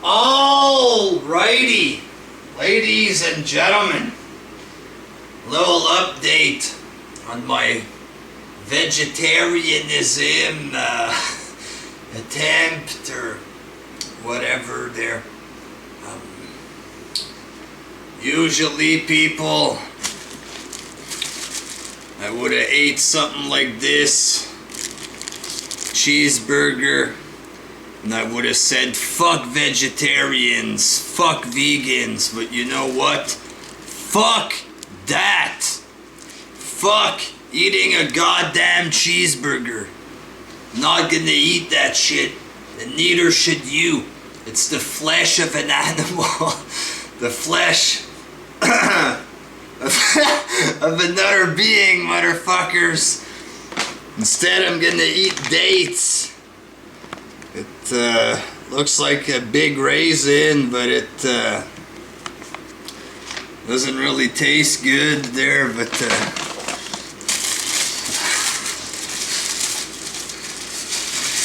Alrighty, ladies and gentlemen, little update on my vegetarianism attempt or whatever there. Usually people, I would have ate something like this cheeseburger, and I would have said, fuck vegetarians, fuck vegans, but you know what? Fuck that. Fuck eating a goddamn cheeseburger. Not gonna eat that shit, and neither should you. It's the flesh of an animal. The flesh of another being, motherfuckers. Instead, I'm gonna eat dates. It looks like a big raisin, but it doesn't really taste good there, but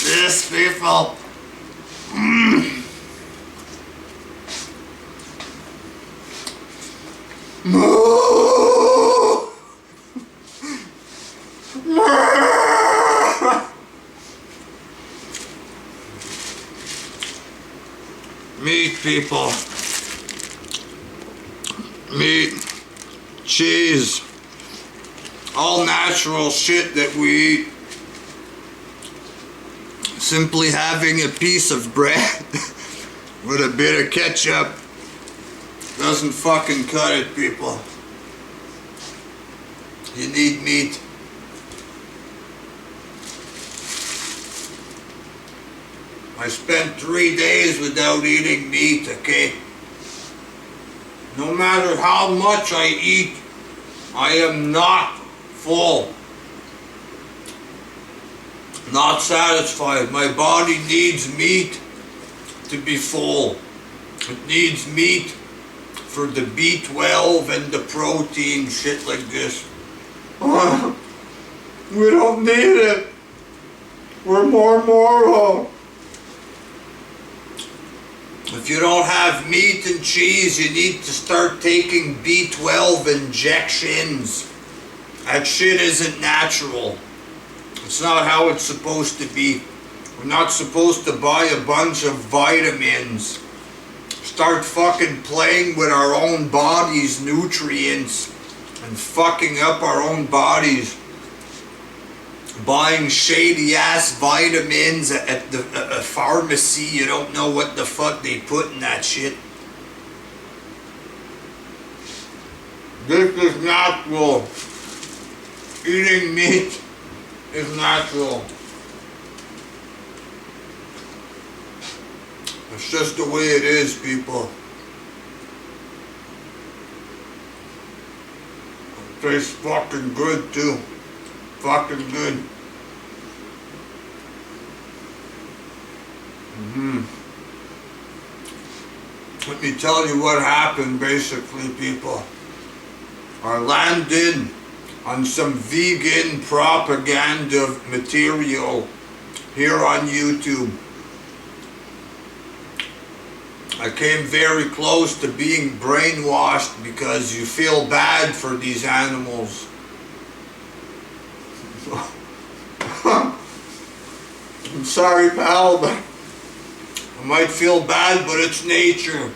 this, people, meat, people. Meat, cheese, all natural shit that we eat. Simply having a piece of bread with a bit of ketchup doesn't fucking cut it, people. You need meat. I spent 3 days without eating meat, okay? No matter how much I eat, I am not full. Not satisfied. My body needs meat to be full. It needs meat for the B12 and the protein, shit like this. We don't need it. We're more moral. If you don't have meat and cheese, you need to start taking B12 injections. That shit isn't natural. It's not how it's supposed to be. We're not supposed to buy a bunch of vitamins. Start fucking playing with our own bodies' nutrients and fucking up our own bodies. Buying shady ass vitamins at the pharmacy. You don't know what the fuck they put in that shit. This is natural. Eating meat is natural. It's just the way it is, people. It tastes fucking good too. Fucking good. Let me tell you what happened, basically, people. I landed on some vegan propaganda material here on YouTube. I came very close to being brainwashed because you feel bad for these animals. I'm sorry, pal, but I might feel bad, but it's nature.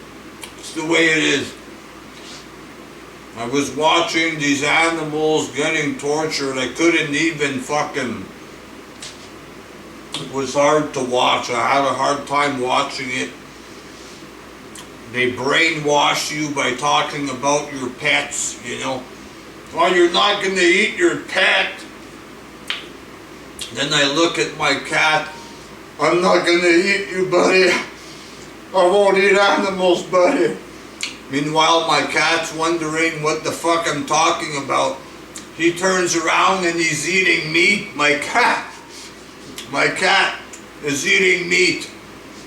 It's the way it is. I was watching these animals getting tortured. I couldn't even fucking... It was hard to watch. I had a hard time watching it. They brainwash you by talking about your pets, you know. Well, you're not going to eat your pet. Then I look at my cat. I'm not going to eat you, buddy. I won't eat animals, buddy. Meanwhile, my cat's wondering what the fuck I'm talking about. He turns around and he's eating meat. My cat is eating meat.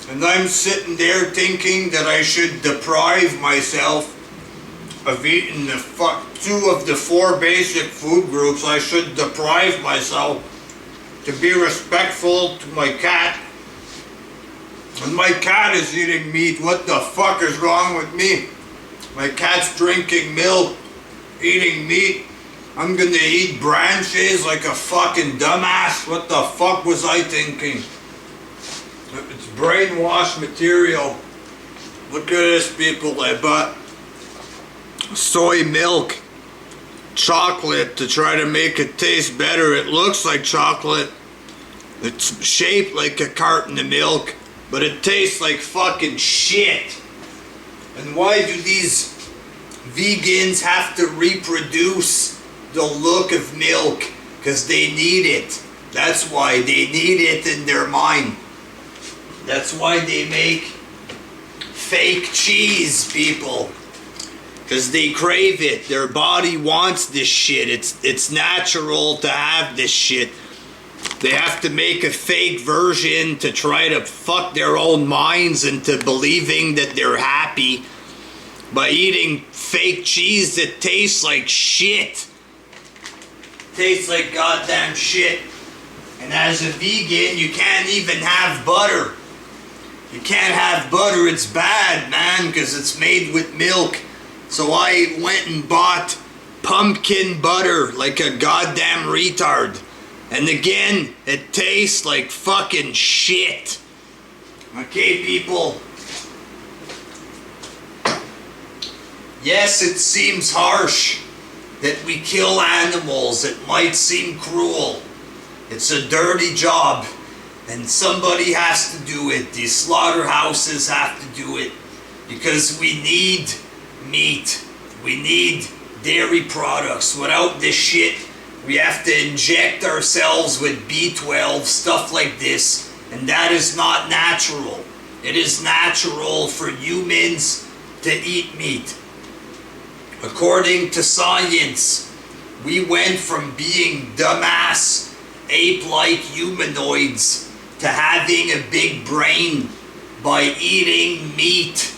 And I'm sitting there thinking that I should deprive myself of eating the 2 of the 4 basic food groups. I should deprive myself to be respectful to my cat And my cat is eating meat. What the fuck is wrong with me? My cat's drinking milk, eating meat. I'm gonna eat branches like a fucking dumbass. What the fuck was I thinking? It's brainwashed material. Look at this, people. I bought soy milk, chocolate to try to make it taste better. It looks like chocolate. It's shaped like a carton of milk, but it tastes like fucking shit. And why do these vegans have to reproduce the look of milk? Because they need it. That's why they need it in their mind. That's why they make fake cheese, people. Because they crave it. Their body wants this shit. It's natural to have this shit. They have to make a fake version to try to fuck their own minds into believing that they're happy by eating fake cheese that tastes like shit. Tastes like goddamn shit. And as a vegan, you can't even have butter. You can't have butter, it's bad, man, because it's made with milk. So I went and bought pumpkin butter like a goddamn retard. And again, it tastes like fucking shit. Okay, people? Yes, it seems harsh that we kill animals. It might seem cruel. It's a dirty job. And somebody has to do it. These slaughterhouses have to do it. Because we need meat. We need dairy products. Without this shit, we have to inject ourselves with B12, stuff like this, and that is not natural. It is natural for humans to eat meat. According to science, we went from being dumbass, ape-like humanoids to having a big brain by eating meat.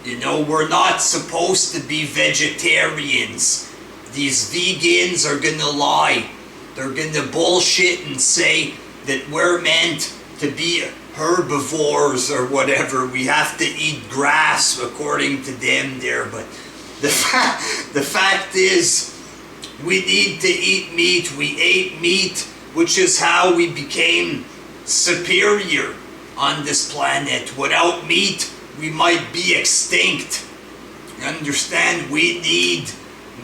You know, we're not supposed to be vegetarians. These vegans are gonna lie. They're gonna bullshit and say that we're meant to be herbivores or whatever. We have to eat grass according to them there. But the fact is, we need to eat meat. We ate meat, which is how we became superior on this planet. Without meat, we might be extinct. You understand? We need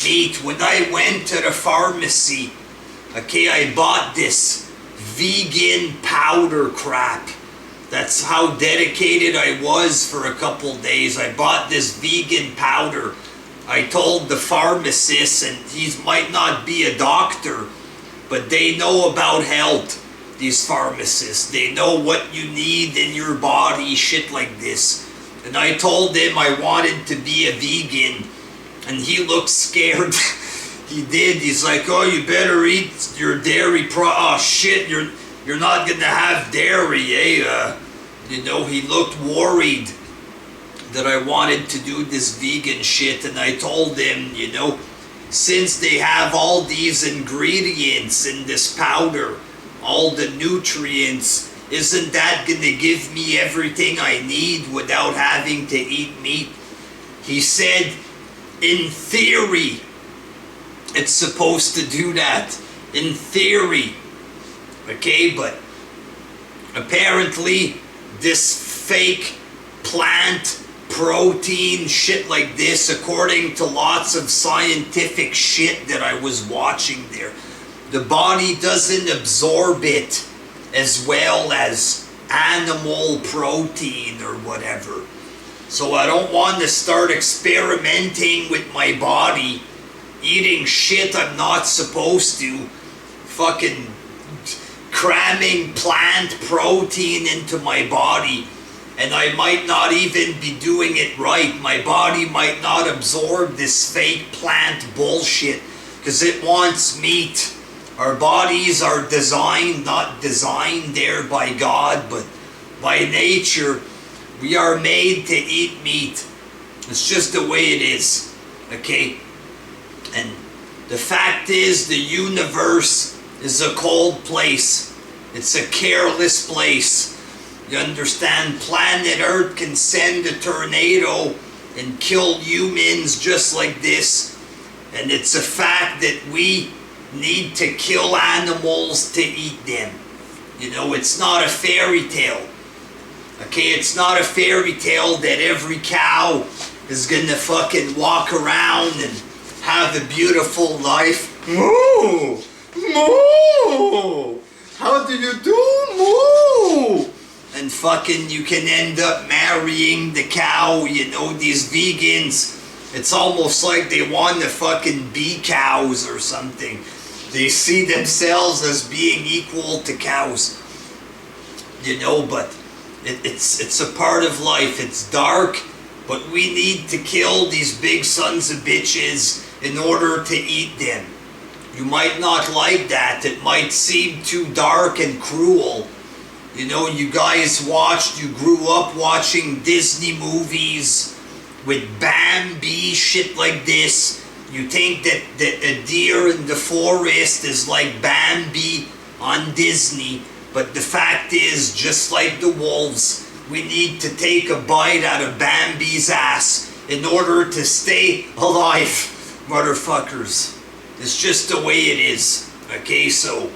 meat. When I went to the pharmacy, okay, I bought this vegan powder crap. That's how dedicated I was for a couple days. I bought this vegan powder. I told the pharmacist, and he might not be a doctor, but they know about health, these pharmacists. They know what you need in your body, shit like this. And I told him I wanted to be a vegan. And he looked scared. He did. He's like, oh, you better eat your dairy oh shit, you're not gonna have dairy, eh? You know, he looked worried that I wanted to do this vegan shit, and I told him, you know, since they have all these ingredients in this powder, all the nutrients, isn't that gonna give me everything I need without having to eat meat? He said, in theory, it's supposed to do that. In theory. Okay, but apparently this fake plant protein shit like this, according to lots of scientific shit that I was watching there, the body doesn't absorb it as well as animal protein or whatever. So I don't want to start experimenting with my body, eating shit I'm not supposed to, fucking cramming plant protein into my body, and I might not even be doing it right. My body might not absorb this fake plant bullshit because it wants meat. Our bodies are designed, not designed there by God, but by nature. We are made to eat meat. It's just the way it is, okay? And the fact is, the universe is a cold place. It's a careless place. You understand? Planet Earth can send a tornado and kill humans just like this. And it's a fact that we need to kill animals to eat them. You know, it's not a fairy tale. Okay, it's not a fairy tale that every cow is gonna fucking walk around and have a beautiful life. Moo! Moo! How do you do, moo? And fucking you can end up marrying the cow. You know, these vegans, it's almost like they want to fucking be cows or something. They see themselves as being equal to cows. You know, but it's a part of life. It's dark, but we need to kill these big sons of bitches in order to eat them. You might not like that. It might seem too dark and cruel. You know, you guys you grew up watching Disney movies with Bambi, shit like this. You think that a deer in the forest is like Bambi on Disney. But the fact is, just like the wolves, we need to take a bite out of Bambi's ass in order to stay alive, motherfuckers. It's just the way it is. Okay, so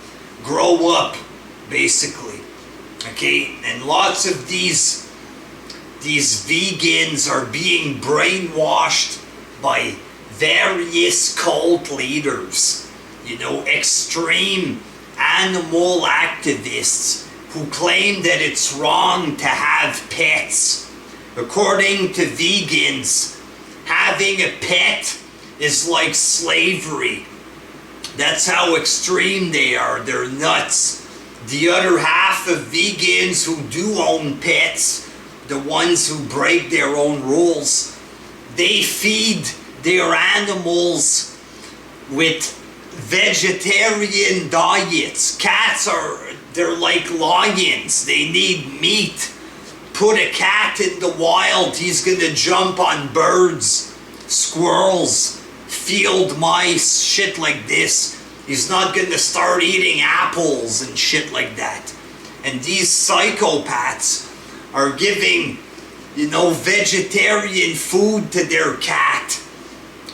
grow up, basically. Okay, and lots of these vegans are being brainwashed by various cult leaders. You know, extreme animal activists who claim that it's wrong to have pets. According to vegans, having a pet is like slavery. That's how extreme they are. They're nuts. The other half of vegans who do own pets, the ones who break their own rules, they feed their animals with vegetarian diets. Cats they're like lions. They need meat. Put a cat in the wild, he's gonna jump on birds, squirrels, field mice, shit like this. He's not gonna start eating apples and shit like that. And these psychopaths are giving, you know, vegetarian food to their cat.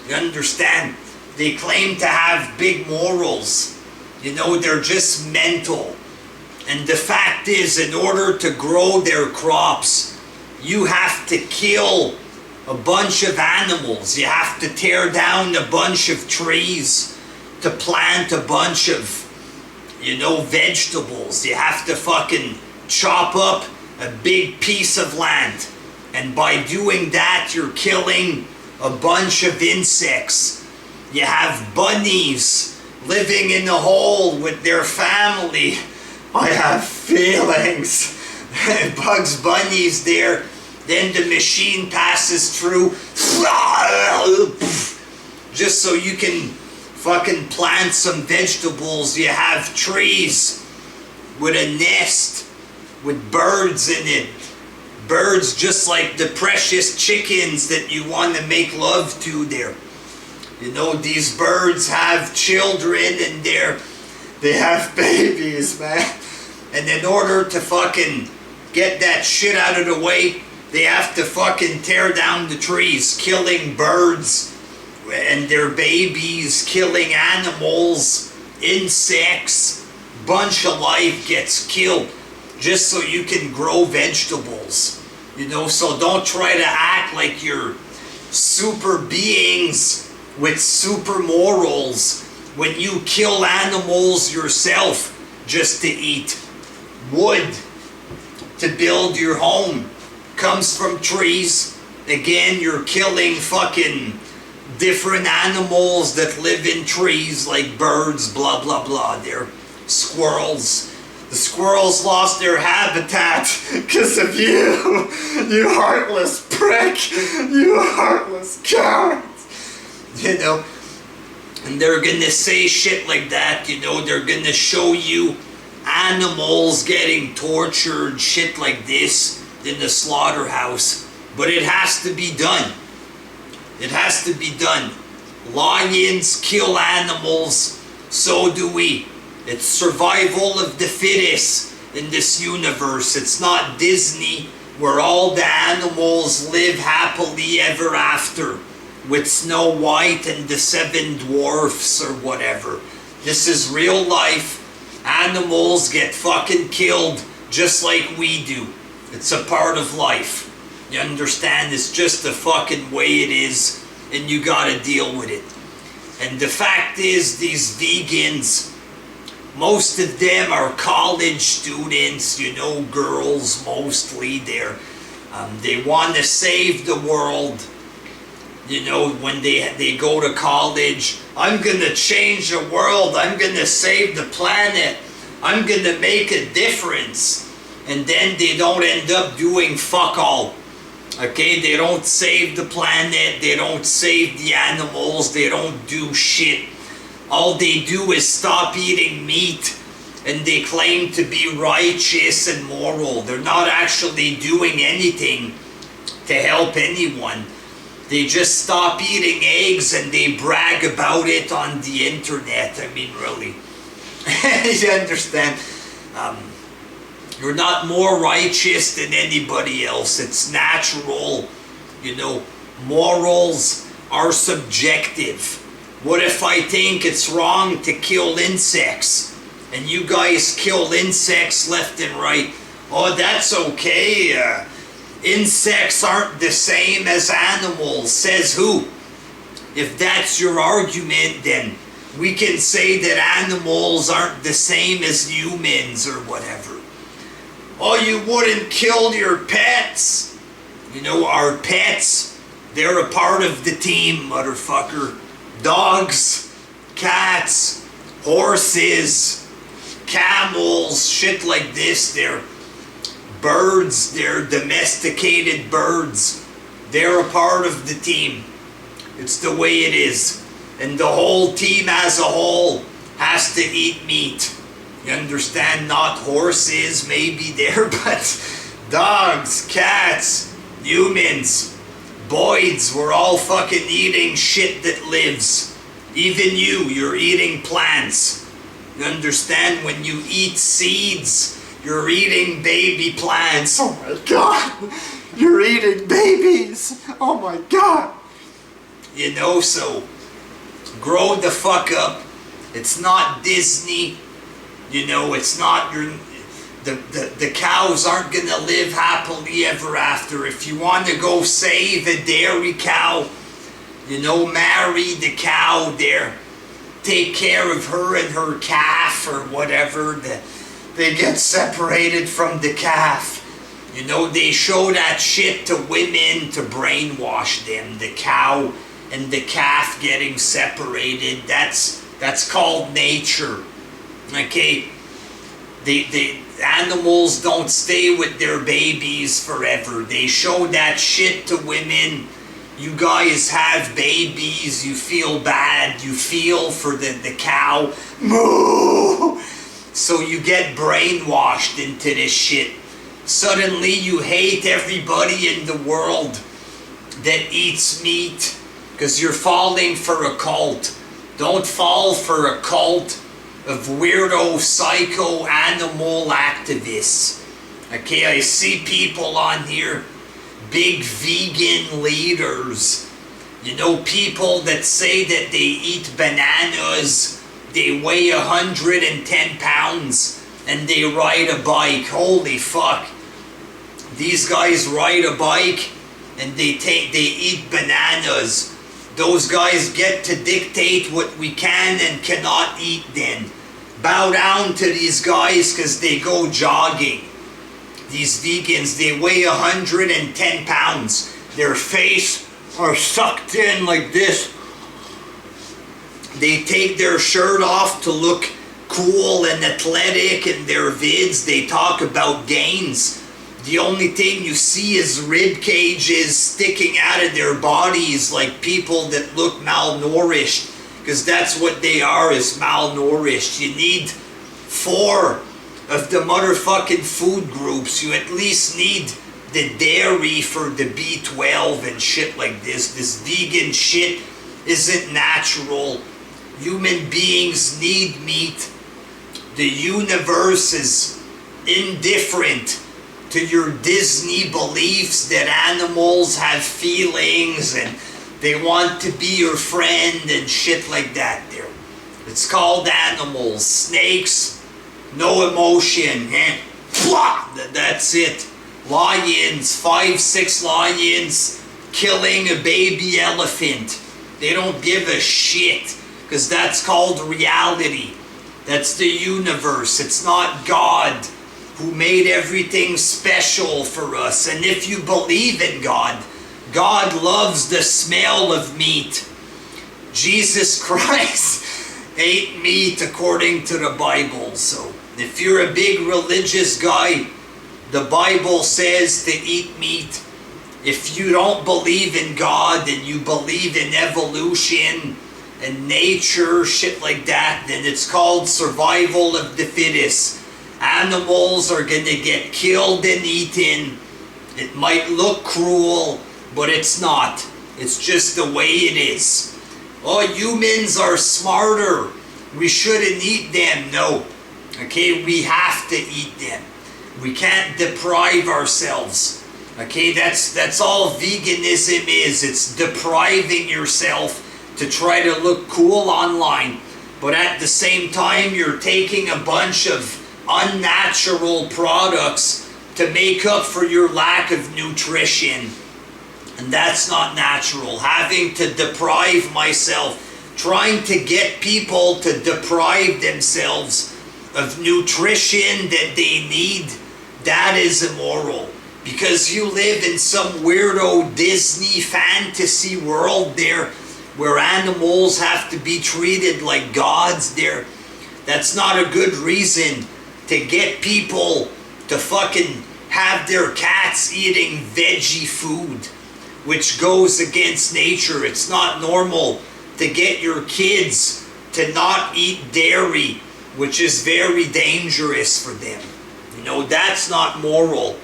You understand? They claim to have big morals. You know, they're just mental. And the fact is, in order to grow their crops, you have to kill a bunch of animals. You have to tear down a bunch of trees to plant a bunch of, you know, vegetables. You have to fucking chop up a big piece of land. And by doing that, you're killing a bunch of insects. You have bunnies living in a hole with their family. I have feelings. Bugs Bunny's there. Then the machine passes through. Just so you can fucking plant some vegetables. You have trees with a nest with birds in it. Birds just like the precious chickens that you want to make love to there. You know, these birds have children and they have babies, man. And in order to fucking get that shit out of the way, they have to fucking tear down the trees, killing birds and their babies, killing animals, insects. Bunch of life gets killed just so you can grow vegetables. You know, so don't try to act like you're super beings with super morals when you kill animals yourself just to eat. Wood to build your home comes from trees. Again, you're killing fucking different animals that live in trees, like birds, blah blah blah. They're squirrels. The squirrels lost their habitat because of you, you heartless prick, you heartless coward. You know, and they're gonna say shit like that, you know, they're gonna show you animals getting tortured, shit like this in the slaughterhouse. But it has to be done. It has to be done. Lions kill animals, so do we. It's survival of the fittest. in this universe. It's not Disney where all the animals live happily ever after with Snow White and the 7 dwarfs or whatever. This is real life. Animals get fucking killed just like we do. It's a part of life. You understand? It's just the fucking way it is, and you gotta deal with it. And the fact is, these vegans, most of them are college students, you know, girls mostly. They want to save the world. You know, when they go to college, I'm gonna change the world, I'm gonna save the planet, I'm gonna make a difference. And then they don't end up doing fuck all. Okay, they don't save the planet, they don't save the animals, they don't do shit. All they do is stop eating meat, and they claim to be righteous and moral. They're not actually doing anything to help anyone. They just stop eating eggs and they brag about it on the internet. I mean, really. You understand? You're not more righteous than anybody else. It's natural. You know, morals are subjective. What if I think it's wrong to kill insects and you guys kill insects left and right? Oh, that's okay. Insects aren't the same as animals. Says who? If that's your argument, then we can say that animals aren't the same as humans or whatever. Oh, you wouldn't kill your pets. You know, our pets, they're a part of the team, motherfucker. Dogs, cats, horses, camels, shit like this. They're birds, they're domesticated birds. They're a part of the team. It's the way it is. And the whole team as a whole has to eat meat. You understand? Not horses, maybe there, but dogs, cats, humans, boys, we're all fucking eating shit that lives. Even you're eating plants. You understand? When you eat seeds, you're eating baby plants. Oh my god! You're eating babies! Oh my god! You know, so grow the fuck up. It's not Disney. You know, it's not the cows aren't gonna live happily ever after. If you want to go save a dairy cow, you know, marry the cow there. Take care of her and her calf or whatever. They get separated from the calf. You know, they show that shit to women to brainwash them. The cow and the calf getting separated. That's called nature. Okay? The animals don't stay with their babies forever. They show that shit to women. You guys have babies, you feel bad, you feel for the cow. Moo! So you get brainwashed into this shit. Suddenly you hate everybody in the world that eats meat because you're falling for a cult. Don't fall for a cult of weirdo psycho animal activists. Okay, I see people on here, big vegan leaders. You know, people that say that they eat bananas, they weigh 110 pounds, and they ride a bike. Holy fuck. These guys ride a bike and they eat bananas. Those guys get to dictate what we can and cannot eat then. Bow down to these guys because they go jogging. These vegans, they weigh 110 pounds. Their face are sucked in like this. They take their shirt off to look cool and athletic in their vids. They talk about gains. The only thing you see is rib cages sticking out of their bodies like people that look malnourished. Because that's what they are, is malnourished. You need 4 of the motherfucking food groups. You at least need the dairy for the B12 and shit like this. This vegan shit isn't natural. Human beings need meat. The universe is indifferent to your Disney beliefs that animals have feelings and they want to be your friend and shit like that there. It's called animals. Snakes, no emotion. That's it. Lions, 5-6 lions killing a baby elephant. They don't give a shit, because that's called reality. That's the universe. It's not God who made everything special for us. And if you believe in God, God loves the smell of meat. Jesus Christ ate meat according to the Bible. So if you're a big religious guy, the Bible says to eat meat. If you don't believe in God and you believe in evolution and nature, shit like that, then it's called survival of the fittest. Animals are gonna get killed and eaten. It might look cruel, but it's not. It's just the way it is. Oh, humans are smarter. We shouldn't eat them. No. Okay, we have to eat them. We can't deprive ourselves. Okay, that's all veganism is. It's depriving yourself to try to look cool online, but at the same time you're taking a bunch of unnatural products to make up for your lack of nutrition. And that's not natural. Having to deprive myself, trying to get people to deprive themselves of nutrition that they need, that is immoral. Because you live in some weirdo Disney fantasy world there where animals have to be treated like gods there. That's not a good reason to get people to fucking have their cats eating veggie food, which goes against nature. It's not normal to get your kids to not eat dairy, which is very dangerous for them. You know, that's not moral.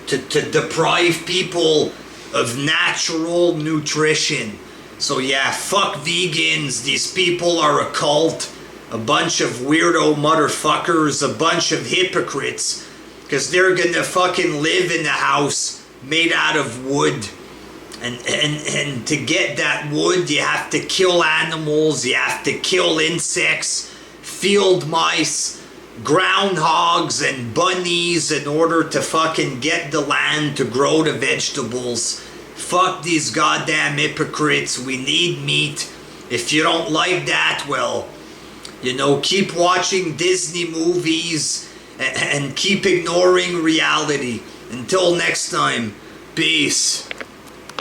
To deprive people of natural nutrition. So yeah, fuck vegans. These people are a cult, a bunch of weirdo motherfuckers, a bunch of hypocrites, because they're gonna fucking live in a house made out of wood. And to get that wood, you have to kill animals, you have to kill insects, field mice, groundhogs and bunnies in order to fucking get the land to grow the vegetables. Fuck these goddamn hypocrites. We need meat. If you don't like that, well, you know, keep watching Disney movies and keep ignoring reality. Until next time, peace.